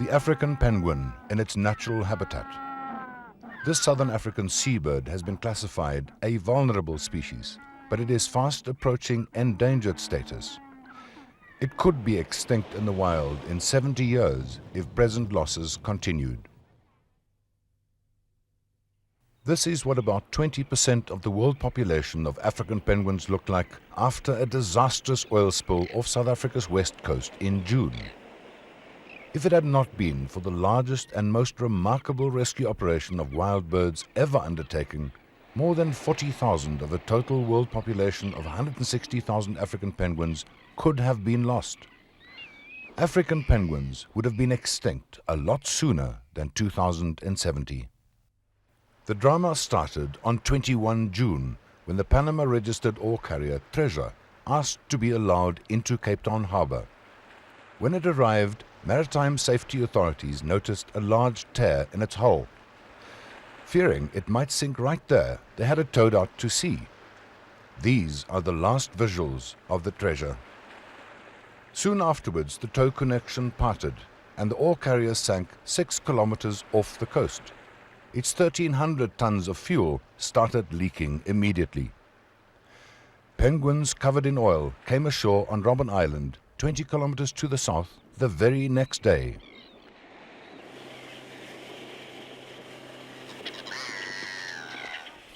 the African penguin in its natural habitat. This southern African seabird has been classified a vulnerable species, but it is fast approaching endangered status. It could be extinct in the wild in 70 years if present losses continued. This is what about 20% of the world population of African penguins look like after a disastrous oil spill off South Africa's west coast in June. If it had not been for the largest and most remarkable rescue operation of wild birds ever undertaken, more than 40,000 of a total world population of 160,000 African penguins could have been lost. African penguins would have been extinct a lot sooner than 2070. The drama started on 21 June when the Panama-registered ore carrier Treasure asked to be allowed into Cape Town harbour. When it arrived, maritime safety authorities noticed a large tear in its hull. Fearing it might sink right there, they had it towed out to sea. These are the last visuals of the Treasure. Soon afterwards, the tow connection parted and the ore carrier sank 6 kilometers off the coast. Its 1,300 tons of fuel started leaking immediately. Penguins covered in oil came ashore on Robben Island, 20 kilometers to the south, the very next day.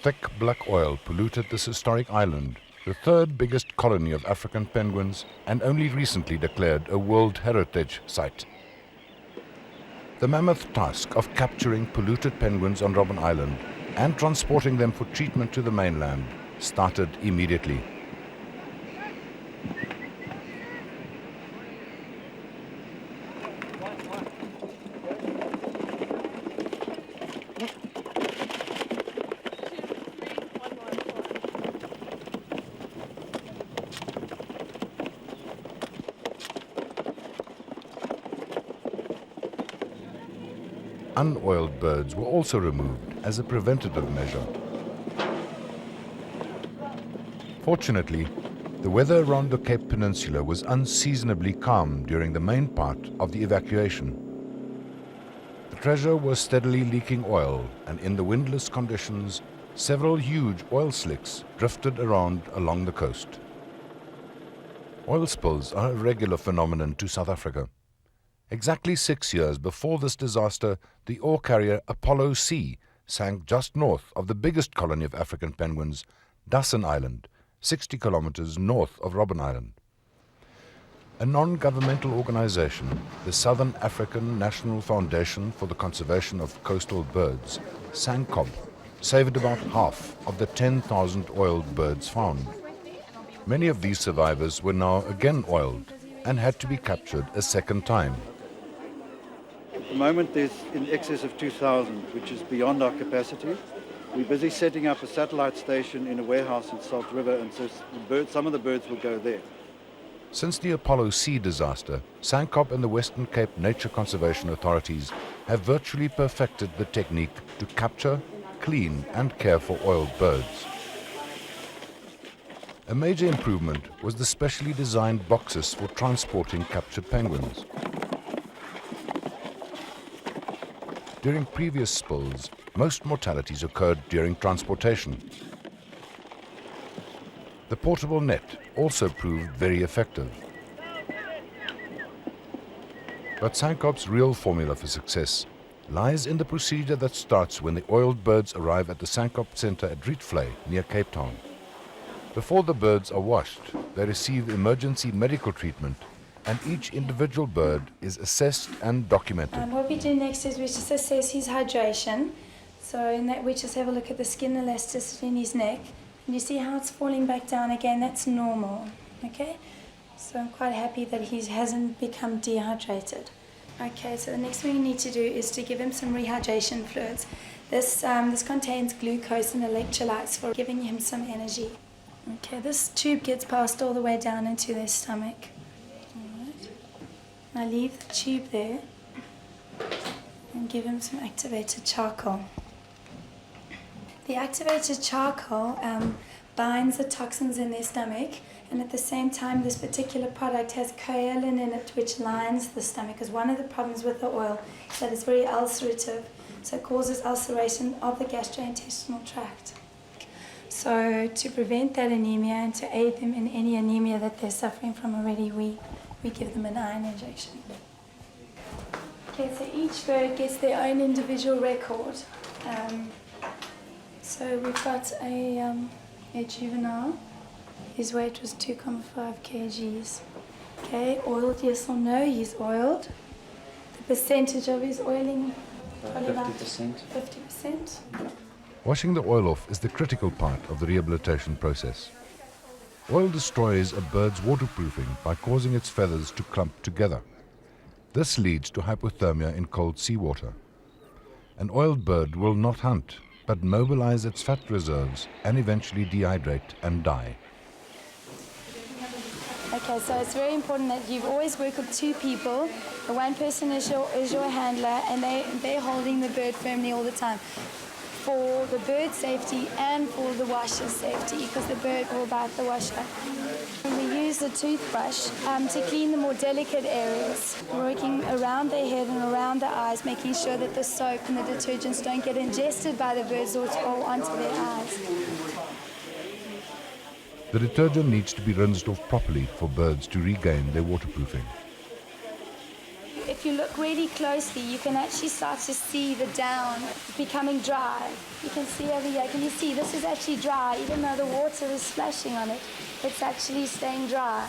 Thick black oil polluted this historic island, the third biggest colony of African penguins and only recently declared a World Heritage Site. The mammoth task of capturing polluted penguins on Robben Island and transporting them for treatment to the mainland started immediately. Unoiled birds were also removed as a preventative measure. Fortunately, the weather around the Cape Peninsula was unseasonably calm during the main part of the evacuation. The Treasure was steadily leaking oil, and in the windless conditions, several huge oil slicks drifted around along the coast. Oil spills are a regular phenomenon to South Africa. Exactly 6 years before this disaster, the ore carrier Apollo C sank just north of the biggest colony of African penguins, Dassen Island, 60 kilometers north of Robben Island. A non-governmental organization, the Southern African National Foundation for the Conservation of Coastal Birds, SANCCOB, saved about half of the 10,000 oiled birds found. Many of these survivors were now again oiled and had to be captured a second time. At the moment there's in excess of 2,000, which is beyond our capacity. We're busy setting up a satellite station in a warehouse in Salt River, and so some of the birds will go there. Since the Apollo C disaster, SANCCOB and the Western Cape Nature Conservation Authorities have virtually perfected the technique to capture, clean and care for oiled birds. A major improvement was the specially designed boxes for transporting captured penguins. During previous spills, most mortalities occurred during transportation. The portable net also proved very effective. But SANCCOB's real formula for success lies in the procedure that starts when the oiled birds arrive at the SANCCOB Center at Rietvlei near Cape Town. Before the birds are washed, they receive emergency medical treatment, and each individual bird is assessed and documented. What we do next is we just assess his hydration. So in that we just have a look at the skin elasticity in his neck. And you see how it's falling back down again, that's normal, okay? So I'm quite happy that he hasn't become dehydrated. Okay, so the next thing we need to do is to give him some rehydration fluids. This contains glucose and electrolytes for giving him some energy. Okay, this tube gets passed all the way down into their stomach. All right. Now leave the tube there and give him some activated charcoal. The activated charcoal binds the toxins in their stomach, and at the same time this particular product has kaolin in it which lines the stomach, because one of the problems with the oil is that it's very ulcerative, so it causes ulceration of the gastrointestinal tract. So to prevent that anemia and to aid them in any anemia that they're suffering from already, we give them an iron injection. Okay, so each bird gets their own individual record. So we've got a juvenile. His weight was 2.5 kgs. Okay, oiled, yes or no? He's oiled. The percentage of his oiling, probably about 50%. 50%. Washing the oil off is the critical part of the rehabilitation process. Oil destroys a bird's waterproofing by causing its feathers to clump together. This leads to hypothermia in cold seawater. An oiled bird will not hunt, but mobilize its fat reserves and eventually dehydrate and die. Okay, so it's very important that you always work with two people. The one person is your handler, and they're holding the bird firmly all the time, for the bird's safety and for the washer's safety, because the bird will bite the washer. We use the toothbrush to clean the more delicate areas, working around their head and around the eyes, making sure that the soap and the detergents don't get ingested by the birds or onto their eyes. The detergent needs to be rinsed off properly for birds to regain their waterproofing. If you look really closely, you can actually start to see the down becoming dry. You can see over here, can you see this is actually dry, even though the water is splashing on it, it's actually staying dry.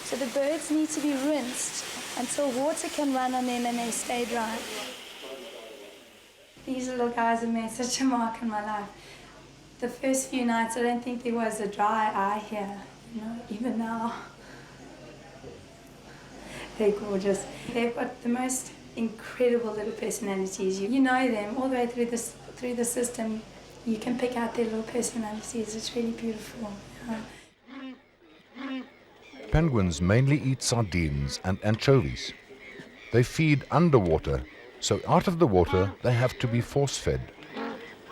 So the birds need to be rinsed until water can run on them and they stay dry. These little guys have made such a mark in my life. The first few nights, I don't think there was a dry eye here, even now. They're gorgeous. They've got the most incredible little personalities. You know them all the way through the system. You can pick out their little personalities. It's really beautiful. Penguins mainly eat sardines and anchovies. They feed underwater, so out of the water they have to be force-fed.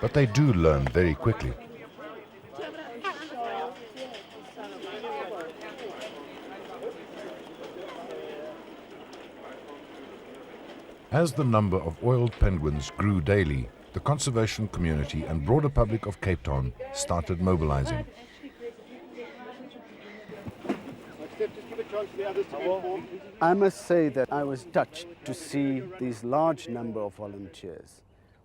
But they do learn very quickly. As the number of oiled penguins grew daily, the conservation community and broader public of Cape Town started mobilizing. I must say that I was touched to see these large number of volunteers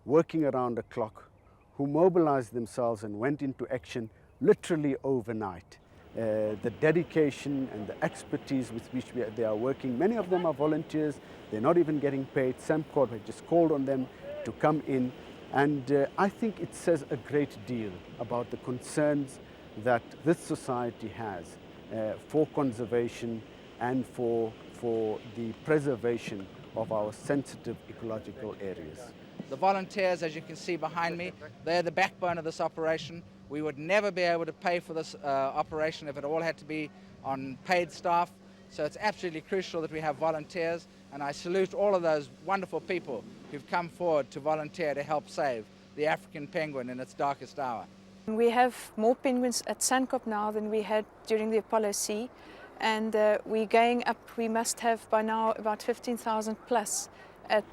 working around the clock who mobilized themselves and went into action literally overnight. The dedication and the expertise with which they are working. Many of them are volunteers. They're not even getting paid. Sembcorp had just called on them to come in. And I think it says a great deal about the concerns that this society has for conservation and for the preservation of our sensitive ecological areas. The volunteers, as you can see behind me, they're the backbone of this operation. We would never be able to pay for this operation if it all had to be on paid staff. So it's absolutely crucial that we have volunteers, and I salute all of those wonderful people who've come forward to volunteer to help save the African penguin in its darkest hour. We have more penguins at Sandkop now than we had during the Apollo Sea, and we're going up. We must have by now about 15,000 plus at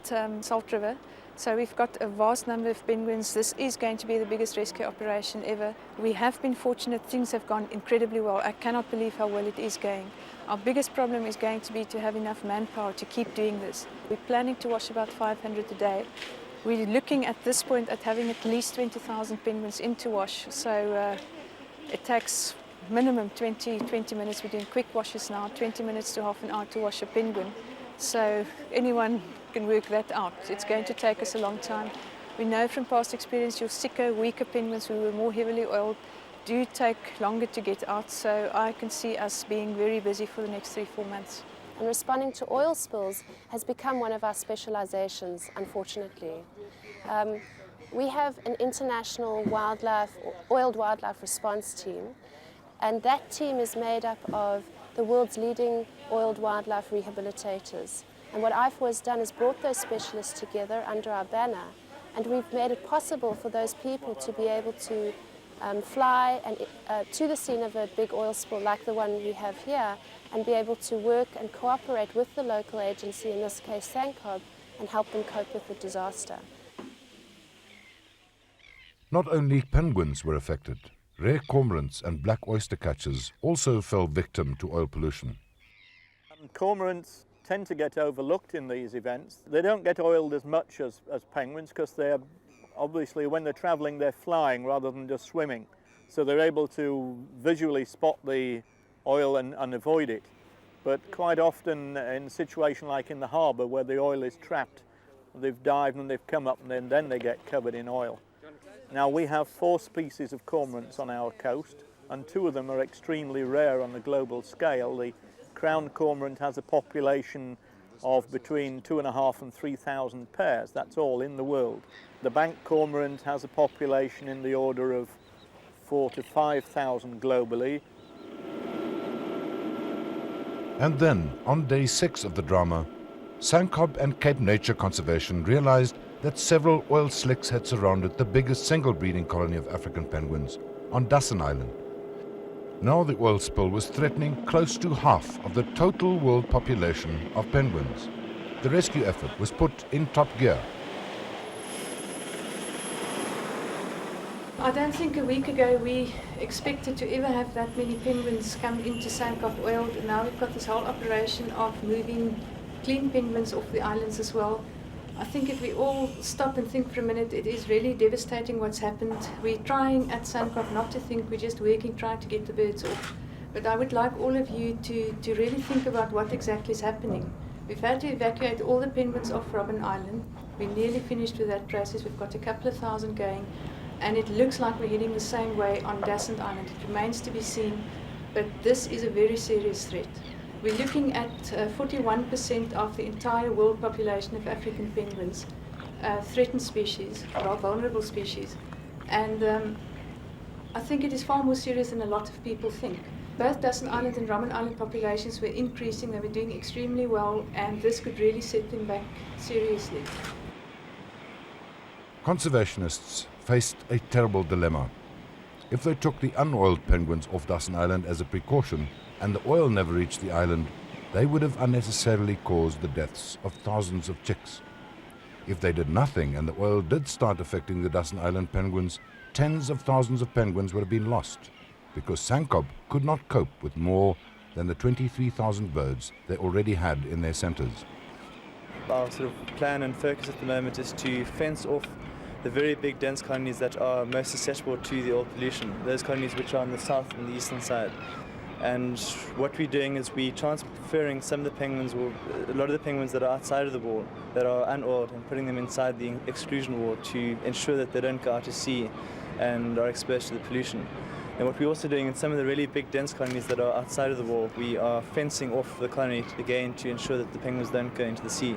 Salt River. So we've got a vast number of penguins. This is going to be the biggest rescue operation ever. We have been fortunate. Things have gone incredibly well. I cannot believe how well it is going. Our biggest problem is going to be to have enough manpower to keep doing this. We're planning to wash about 500 a day. We're looking at this point at having at least 20,000 penguins in to wash. So it takes minimum 20 minutes. We're doing quick washes now, 20 minutes to half an hour to wash a penguin. So anyone can work that out. It's going to take us a long time. We know from past experience your sicker, weaker penguins who were more heavily oiled do take longer to get out, so I can see us being very busy for the next 3-4 months. And responding to oil spills has become one of our specializations, unfortunately. We have an international oiled wildlife response team, and that team is made up of the world's leading oiled wildlife rehabilitators. And what I've always done is brought those specialists together under our banner, and we've made it possible for those people to be able to fly to the scene of a big oil spill like the one we have here and be able to work and cooperate with the local agency, in this case SANCOB, and help them cope with the disaster. Not only penguins were affected, rare cormorants and black oyster catchers also fell victim to oil pollution. Cormorants tend to get overlooked in these events. They don't get oiled as much as penguins because they're obviously, when they're travelling, they're flying rather than just swimming. So they're able to visually spot the oil and avoid it. But quite often in a situation like in the harbour where the oil is trapped, they've dived and they've come up and then they get covered in oil. Now we have 4 species of cormorants on our coast and 2 of them are extremely rare on the global scale. The crowned cormorant has a population of between 2,500 and 3,000 pairs. That's all in the world. The bank cormorant has a population in the order of 4,000 to 5,000 globally. And then, on day 6 of the drama, SANCOB and Cape Nature Conservation realized that several oil slicks had surrounded the biggest single breeding colony of African penguins on Dassen Island. Now the oil spill was threatening close to half of the total world population of penguins. The rescue effort was put in top gear. I don't think a week ago we expected to ever have that many penguins come into SANCOB oiled, and now we've got this whole operation of moving clean penguins off the islands as well. I think if we all stop and think for a minute, it is really devastating what's happened. We're trying at SANCOB not to think, we're just working, trying to get the birds off. But I would like all of you to really think about what exactly is happening. We've had to evacuate all the penguins off Robben Island. We're nearly finished with that process. We've got a couple of thousand going. And it looks like we're heading the same way on Dassen Island. It remains to be seen, but this is a very serious threat. We're looking at 41% of the entire world population of African penguins, threatened species, or vulnerable species. And I think it is far more serious than a lot of people think. Both Dassen Island and Robben Island populations were increasing, they were doing extremely well, and this could really set them back seriously. Conservationists faced a terrible dilemma. If they took the unoiled penguins off Dassen Island as a precaution and the oil never reached the island, they would have unnecessarily caused the deaths of thousands of chicks. If they did nothing and the oil did start affecting the Dassen Island penguins, tens of thousands of penguins would have been lost, because SANCOB could not cope with more than the 23,000 birds they already had in their centres. Our sort of plan and focus at the moment is to fence off the very big dense colonies that are most susceptible to the oil pollution, those colonies which are on the south and the eastern side. And what we're doing is we're transferring some of the penguins, or a lot of the penguins that are outside of the wall, that are unoiled, and putting them inside the exclusion wall to ensure that they don't go out to sea and are exposed to the pollution. And what we're also doing in some of the really big dense colonies that are outside of the wall, we are fencing off the colony again to ensure that the penguins don't go into the sea.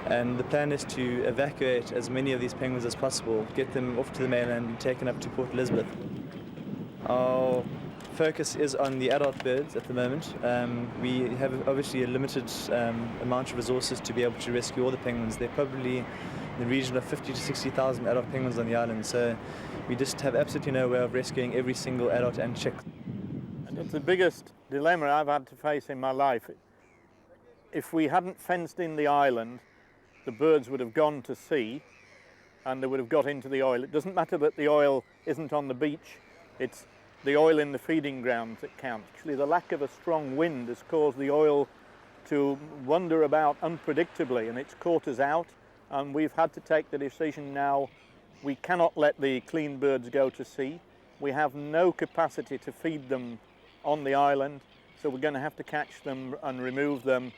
And the plan is to evacuate as many of these penguins as possible, get them off to the mainland and taken up to Port Elizabeth. Our focus is on the adult birds at the moment. We have obviously a limited amount of resources to be able to rescue all the penguins. There are probably in the region of 50 to 60,000 adult penguins on the island, so we just have absolutely no way of rescuing every single adult and chick. It's the biggest dilemma I've had to face in my life. If we hadn't fenced in the island, the birds would have gone to sea and they would have got into the oil. It doesn't matter that the oil isn't on the beach, it's the oil in the feeding grounds that counts. Actually, the lack of a strong wind has caused the oil to wander about unpredictably, and it's caught us out, and we've had to take the decision now. We cannot let the clean birds go to sea. We have no capacity to feed them on the island, so we're going to have to catch them and remove them,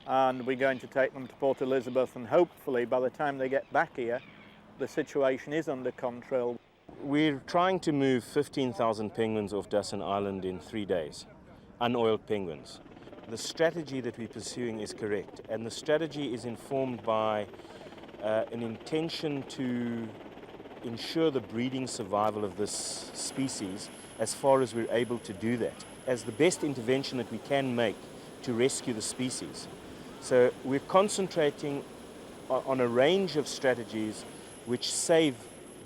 and we're going to take them to Port Elizabeth, and hopefully by the time they get back here, the situation is under control. We're trying to move 15,000 penguins off Dassen Island in 3 days, unoiled penguins. The strategy that we're pursuing is correct, and the strategy is informed by an intention to ensure the breeding survival of this species as far as we're able to do that, as the best intervention that we can make to rescue the species. So we're concentrating on a range of strategies which save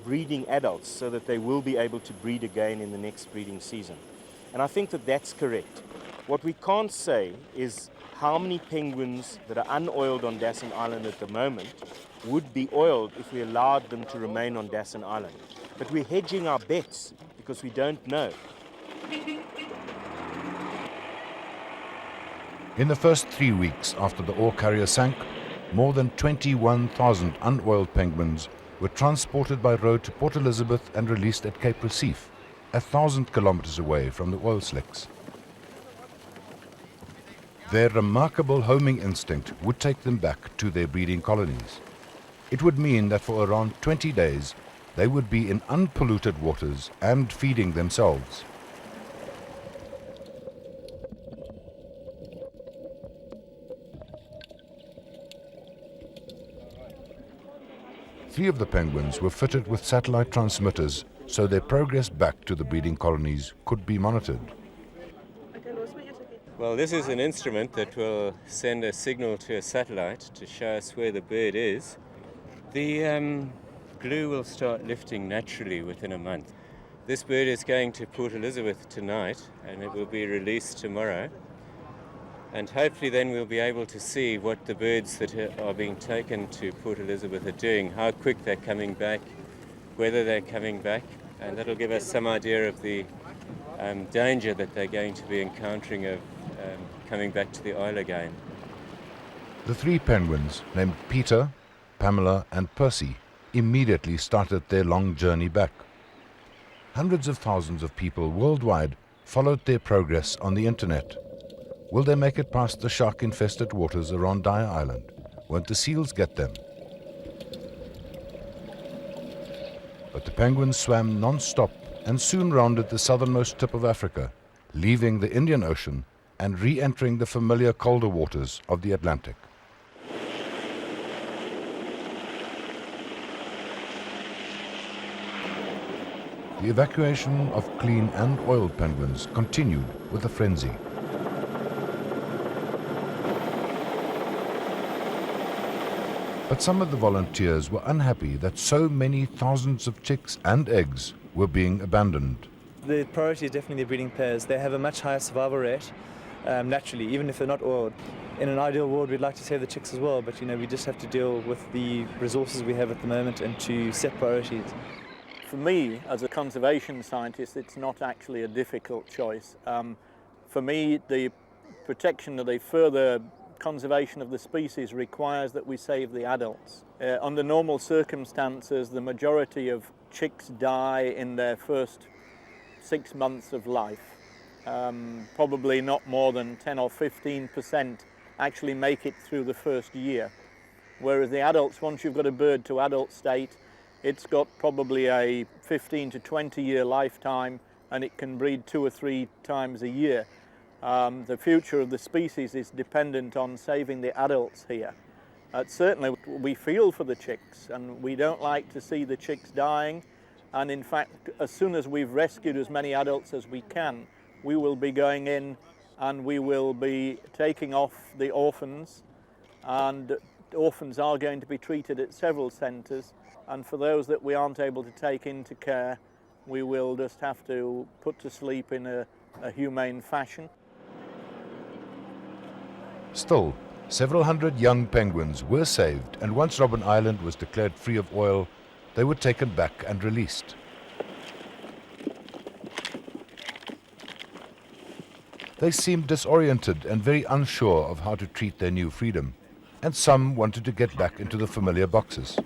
breeding adults so that they will be able to breed again in the next breeding season. And I think that that's correct. What we can't say is how many penguins that are unoiled on Dassen Island at the moment would be oiled if we allowed them to remain on Dassen Island. But we're hedging our bets because we don't know. In the first 3 weeks after the ore carrier sank, more than 21,000 unoiled penguins were transported by road to Port Elizabeth and released at Cape Recife, 1,000 kilometers away from the oil slicks. Their remarkable homing instinct would take them back to their breeding colonies. It would mean that for around 20 days, they would be in unpolluted waters and feeding themselves. Three of the penguins were fitted with satellite transmitters so their progress back to the breeding colonies could be monitored. Well, this is an instrument that will send a signal to a satellite to show us where the bird is. The glue will start lifting naturally within a month. This bird is going to Port Elizabeth tonight and it will be released tomorrow. And hopefully then we'll be able to see what the birds that are being taken to Port Elizabeth are doing, how quick they're coming back, whether they're coming back, and that'll give us some idea of the danger that they're going to be encountering of coming back to the oil again. The three penguins, named Peter, Pamela and Percy, immediately started their long journey back. Hundreds of thousands of people worldwide followed their progress on the internet. Will they make it past the shark-infested waters around Dyer Island? Won't the seals get them? But the penguins swam non-stop and soon rounded the southernmost tip of Africa, leaving the Indian Ocean and re-entering the familiar colder waters of the Atlantic. The evacuation of clean and oiled penguins continued with a frenzy. But some of the volunteers were unhappy that so many thousands of chicks and eggs were being abandoned. The priority is definitely the breeding pairs. They have a much higher survival rate, naturally, even if they're not oiled. In an ideal world, we'd like to save the chicks as well, but we just have to deal with the resources we have at the moment and to set priorities. For me, as a conservation scientist, it's not actually a difficult choice. For me, the protection of the further conservation of the species requires that we save the adults. Under normal circumstances, the majority of chicks die in their first 6 months of life. Probably not more than 10 or 15% actually make it through the first year. Whereas the adults, once you've got a bird to adult state, it's got probably a 15 to 20 year lifetime and it can breed 2 or 3 times a year. The future of the species is dependent on saving the adults here. Certainly we feel for the chicks and we don't like to see the chicks dying, and in fact as soon as we've rescued as many adults as we can, we will be going in and we will be taking off the orphans, and orphans are going to be treated at several centres, and for those that we aren't able to take into care, we will just have to put to sleep in a humane fashion. Still, several hundred young penguins were saved, and once Robben Island was declared free of oil, they were taken back and released. They seemed disoriented and very unsure of how to treat their new freedom, and some wanted to get back into the familiar boxes.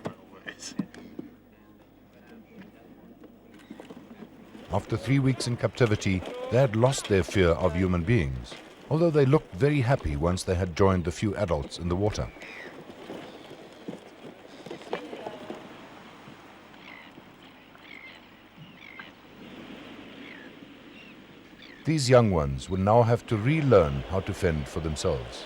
After 3 weeks in captivity, they had lost their fear of human beings, although they looked very happy once they had joined the few adults in the water. These young ones will now have to relearn how to fend for themselves.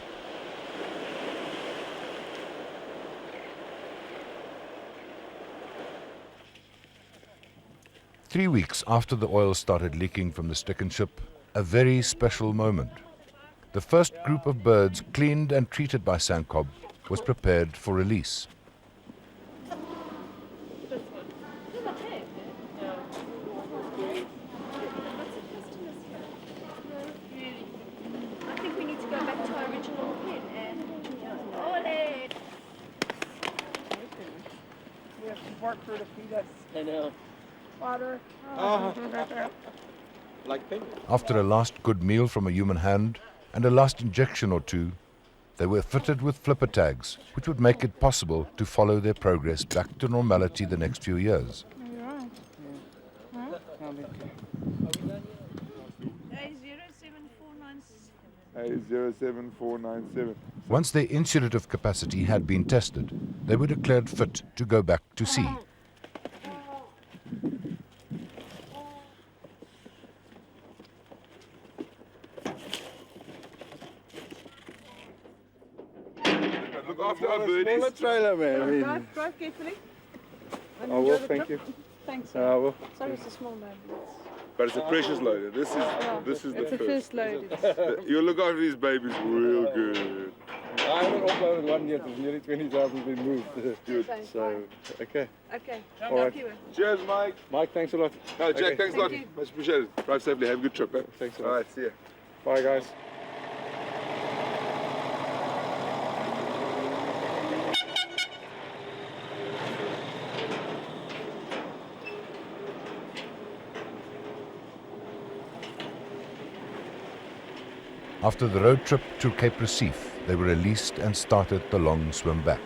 Three weeks after the oil started leaking from the stricken ship, a very special moment. The first group of birds cleaned and treated by Sankob was prepared for release. park for to feed us. I know. Water. Like penguins. After a last good meal from a human hand and a last injection or two, they were fitted with flipper tags, which would make it possible to follow their progress back to normality the next few years. A07497. Once their insulative capacity had been tested, they were declared fit to go back to sea. Look after our birdies. Smaller trailer, man. Drive carefully. I will, thank you. Thanks. I will. Sorry, it's a small load. But it's a precious loader. This is It's the a first load. You'll look after these babies real good. I haven't offloaded one yet. There's nearly 20,000 been moved. Good. So, okay. Okay. All right. Cheers, Mike. Mike, thanks a lot. No, Jack, Okay. thanks a lot. Thank you. Much appreciated. Drive safely. Have a good trip. Eh? Thanks a All lot. right, see ya. Bye, guys. After the road trip to Cape Recife, they were released and started the long swim back.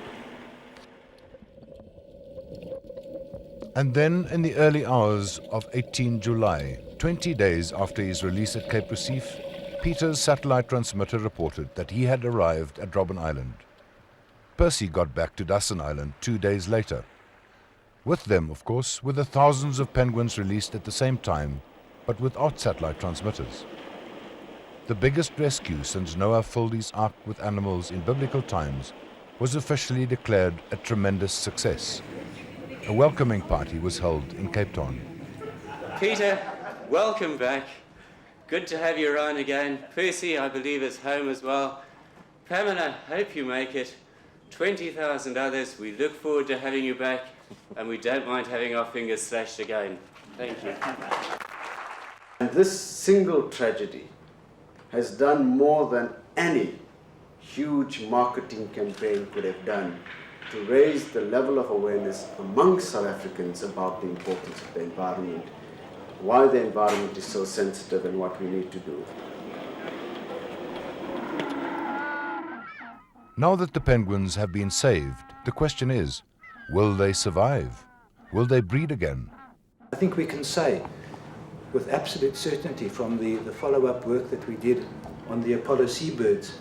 And then, in the early hours of 18 July, 20 days after his release at Cape Recife, Peter's satellite transmitter reported that he had arrived at Robben Island. Percy got back to Dassen Island 2 days later. With them, of course, were the thousands of penguins released at the same time, but without satellite transmitters. The biggest rescue since Noah filled his ark with animals in biblical times was officially declared a tremendous success. A welcoming party was held in Cape Town. Peter, welcome back. Good to have you around again. Percy, I believe, is home as well. Pamela, hope you make it. 20,000 others, we look forward to having you back, and we don't mind having our fingers slashed again. Thank you. And this single tragedy has done more than any huge marketing campaign could have done to raise the level of awareness among South Africans about the importance of the environment, why the environment is so sensitive and what we need to do. Now that the penguins have been saved, the question is, will they survive? Will they breed again? I think we can say with absolute certainty from the follow-up work that we did on the Apollo seabirds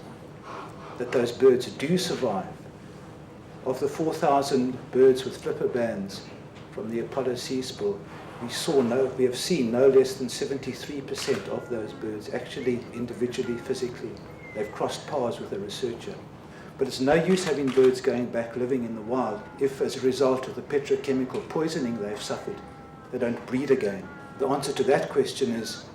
that those birds do survive. Of the 4,000 birds with flipper bands from the Apollo sea spill, we have seen no less than 73% of those birds actually individually, physically. They've crossed paths with a researcher. But it's no use having birds going back living in the wild if, as a result of the petrochemical poisoning they've suffered, they don't breed again. The answer to that question is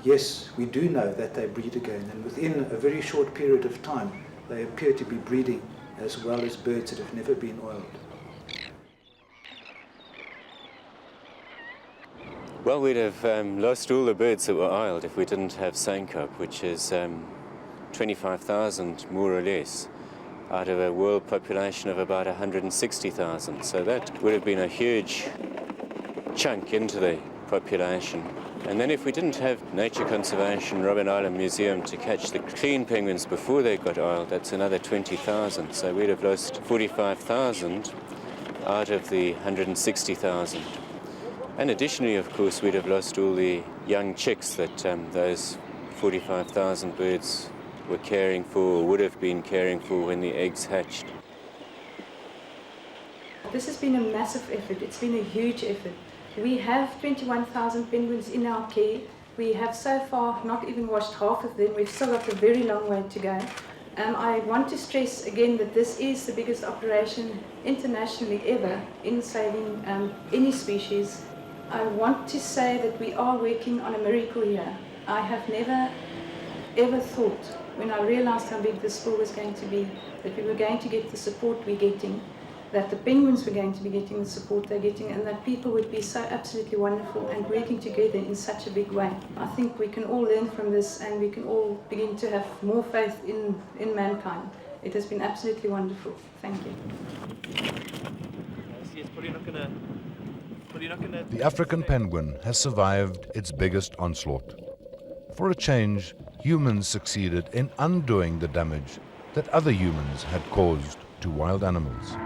yes, we do know that they breed again, and within a very short period of time they appear to be breeding as well as birds that have never been oiled. Well, we'd have lost all the birds that were oiled if we didn't have Sankope, which is 25,000 more or less out of a world population of about 160,000. So that would have been a huge chunk into the population. And then if we didn't have Nature Conservation Robben Island Museum to catch the clean penguins before they got oiled, that's another 20,000. So we'd have lost 45,000 out of the 160,000. And additionally, of course, we'd have lost all the young chicks that those 45,000 birds were caring for, or would have been caring for when the eggs hatched. This has been a massive effort. It's been a huge effort. We have 21,000 penguins in our care. We have so far not even washed half of them. We've still got a very long way to go. I want to stress again that this is the biggest operation internationally ever in saving any species. I want to say that we are working on a miracle here. I have never ever thought, when I realized how big this spill was going to be, that we were going to get the support we're getting, that the penguins were going to be getting the support they're getting, and that people would be so absolutely wonderful and working together in such a big way. I think we can all learn from this, and we can all begin to have more faith in mankind. It has been absolutely wonderful. Thank you. The African penguin has survived its biggest onslaught. For a change, humans succeeded in undoing the damage that other humans had caused to wild animals.